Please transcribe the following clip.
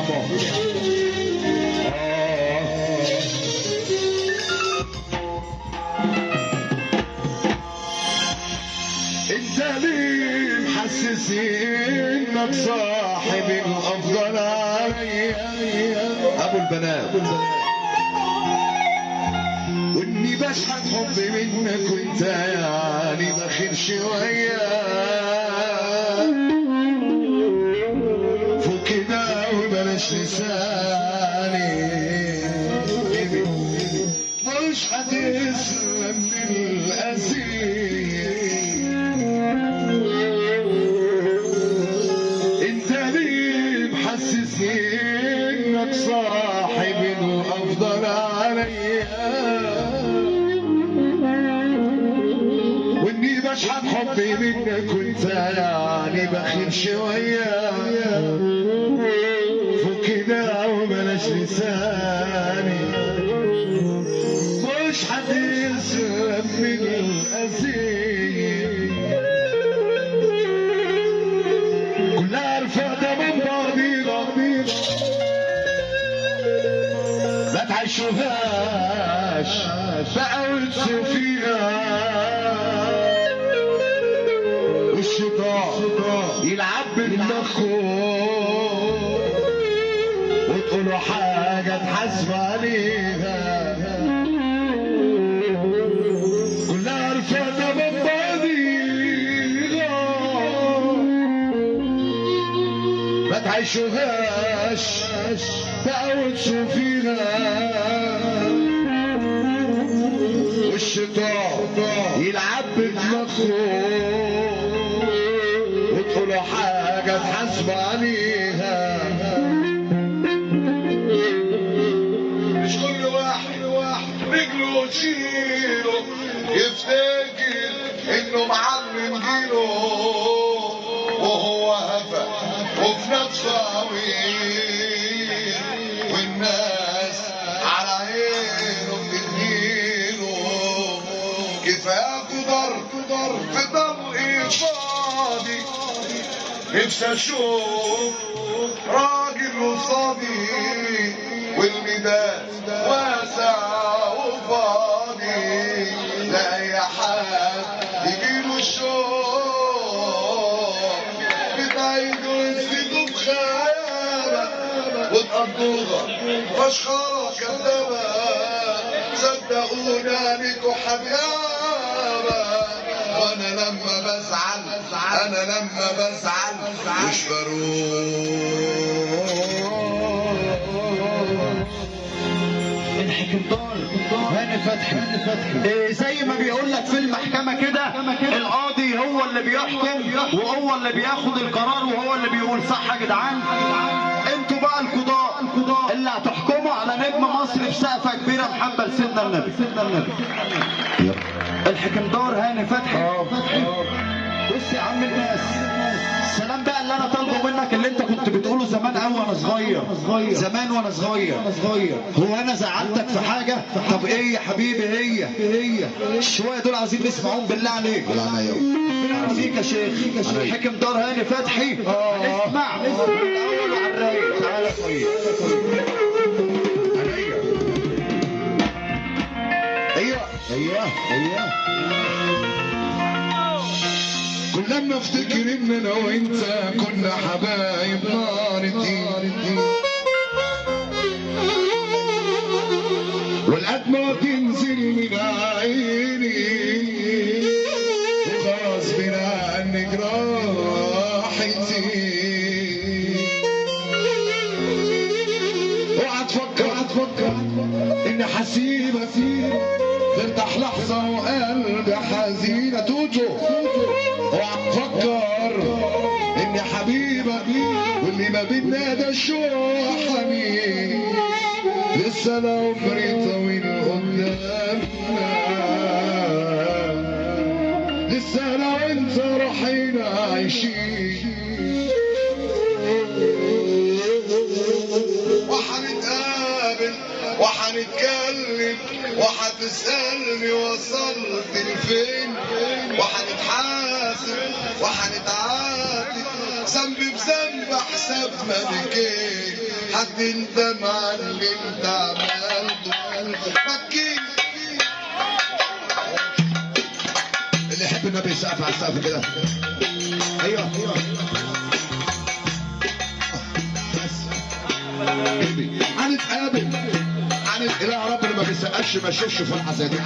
نعمه. انت ليه محسس انك صاحب الافضل عليا ابو البنات، واني بشحت حبي منك وانت يعني بخير شويه فوق كده وبلاش لساني مش هتسلم للأسير. انت ليه محسسني انك صاحب الافضل عليا واني بشحت حبي منك وانت يعني بخير شويه فوق كده وبلاش لساني مش هتسلم من الأسير. كلها عارفة ده من بعضينا ما تعيشوهاش بقى وانسوا فيها والشيطان يلعب بدماغكم وتقولوا حاجة تحاسبوا عليها. ما تعيشوهاش بقى وانسوا فيها والشيطان يلعب بدماغكم وتقولوا حاجة تحاسبوا عليها. مش كل واحد رجله وشيله يفتكر انه معلم جيله وهو هفا وفي نفسه قوي والناس على عينه بتديله كفاياته ضر في ضرقي فاضي. نفسي اشوف راجل قصادي والميدان واسع وفاضي لاي حد يجيله الشوق وتقضوها فشخرة كذابة صدقوني عليكوا حبيابة. وانا لما بزعل مش بروح. الحكمدار هاني فتحي زي ما بيقول لك في المحكمة كده القاضي هو اللي بيحكم وهو اللي بياخد القرار وهو اللي بيقول صح يا جدعان. انتوا بقى القضاء اللي هتحكموا على نجم مصر في سقفة كبيرة محمد سيدنا النبي. الحكمدار هاني فتحي. بص يا عم الناس السلام بقى اللي انا طالبه منك اللي انت كنت بتقوله زمان قوي وانا صغير زمان وانا صغير هو انا زعلتك في حاجه؟ طب ايه يا حبيبي هي الشويه دول عايزين نسمعهم بالله عليك. بالله فيك يا شيخ الحكمدار هاني فتحي. اسمع الاول وعلى الرايق. تعالى يا اخويا. ايوه كل لما افتكر ان انا وانت كنا حبايب نارتي والقدمة تنزل من عيني وخلاص بنا عنك راحتي. اوعى تفكر اني حسيبك ترتاح لحظة وقلبي حزينة توجو. اوعى تفكر اني حبيبك واللي ما بينا ده الشوق حنين لسه العمر طويل قدامنا لسه انا وانت رايحين عايشين وحنتقابل وحنتكلم وحتسألني وصلت لفين وحنتحاسب وحنتعاتب ذنب بذنب بحساب ملكين حد ندم على اللي انت عملته فكين. اللي يحب النبي يسقف على السقف كده. ايوه هنتقابل. اله يا رب اللي ما بيسقفش ما يشوفش فرحه زي دي.